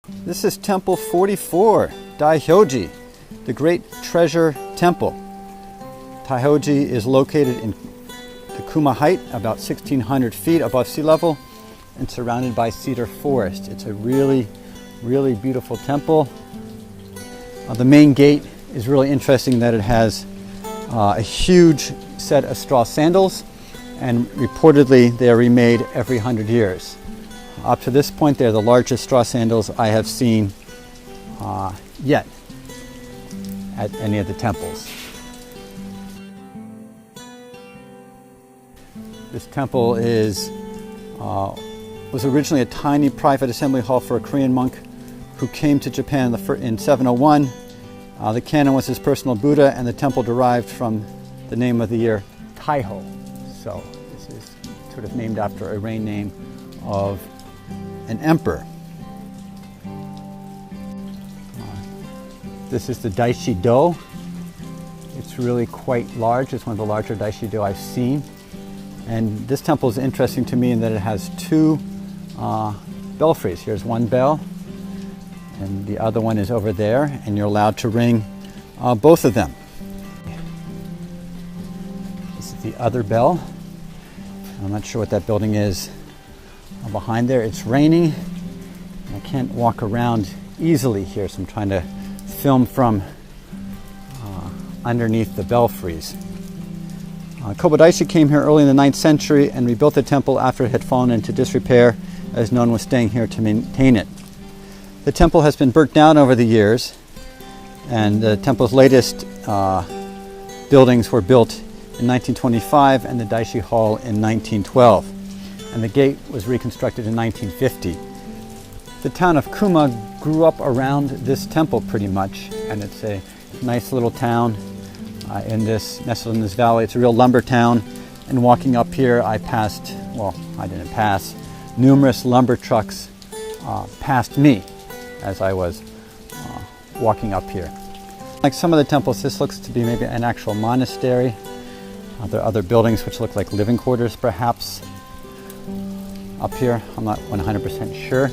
This is Temple 44, Daihōji, the Great Treasure Temple. Daihōji is located in the Kuma height, about 1,600 feet above sea level, and surrounded by cedar forest. It's a really, really beautiful temple. The main gate is really interesting that it has a huge set of straw sandals, and reportedly they are remade every 100 years. Up to this point, they're the largest straw sandals I have seen yet at any of the temples. This temple was originally a tiny private assembly hall for a Korean monk who came to Japan in 701. The canon was his personal Buddha, and the temple derived from the name of the year Daihō. So this is sort of named after a reign name of an emperor. This is the Daishi Do. It's really quite large. It's one of the larger Daishi Do I've seen. And this temple is interesting to me in that it has two belfries. Here's one bell, and the other one is over there, and you're allowed to ring both of them. This is the other bell. I'm not sure what that building is behind there. It's raining. I can't walk around easily here, so I'm trying to film from underneath the belfries. Kobo Daishi came here early in the 9th century and rebuilt the temple after it had fallen into disrepair, as no one was staying here to maintain it. The temple has been burnt down over the years, and the temple's latest buildings were built in 1925 and the Daishi Hall in 1912. And the gate was reconstructed in 1950. The town of Kuma grew up around this temple pretty much, and it's a nice little town nestled in this valley. It's a real lumber town, and walking up here I passed, well, I didn't pass, numerous lumber trucks passed me as I was walking up here. Like some of the temples, this looks to be maybe an actual monastery. There are other buildings which look like living quarters perhaps up here. I'm not 100% sure.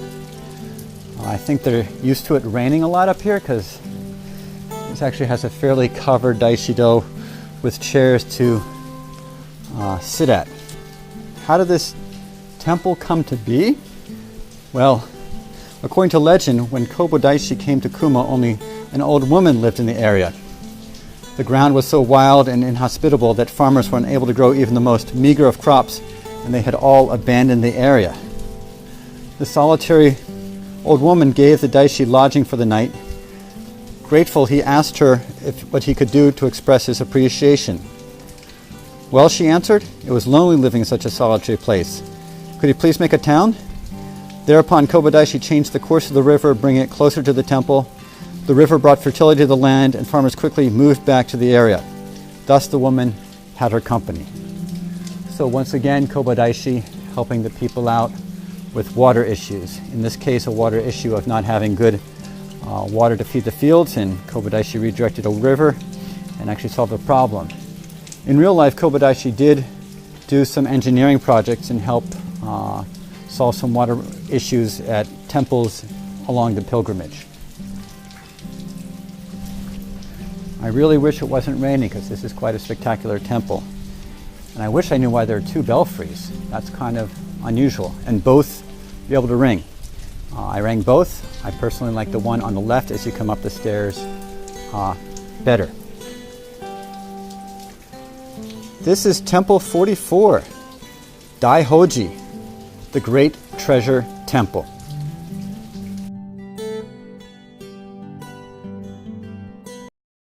I think they're used to it raining a lot up here because this actually has a fairly covered Daishido with chairs to sit at. How did this temple come to be? Well, according to legend, when Kobo Daishi came to Kuma, only an old woman lived in the area. The ground was so wild and inhospitable that farmers were unable to grow even the most meager of crops, and they had all abandoned the area. The solitary old woman gave the Daishi lodging for the night. Grateful, he asked her what he could do to express his appreciation. Well, she answered, it was lonely living in such a solitary place. Could he please make a town? Thereupon Kobo Daishi changed the course of the river, bringing it closer to the temple. The river brought fertility to the land, and farmers quickly moved back to the area. Thus the woman had her company. So once again, Kobo Daishi helping the people out with water issues. In this case, a water issue of not having good water to feed the fields, and Kobo Daishi redirected a river and actually solved the problem. In real life, Kobo Daishi did do some engineering projects and help solve some water issues at temples along the pilgrimage. I really wish it wasn't raining because this is quite a spectacular temple. And I wish I knew why there are two belfries. That's kind of unusual. And both be able to ring. I rang both. I personally like the one on the left as you come up the stairs better. This is Temple 44, Daihōji, the Great Treasure Temple.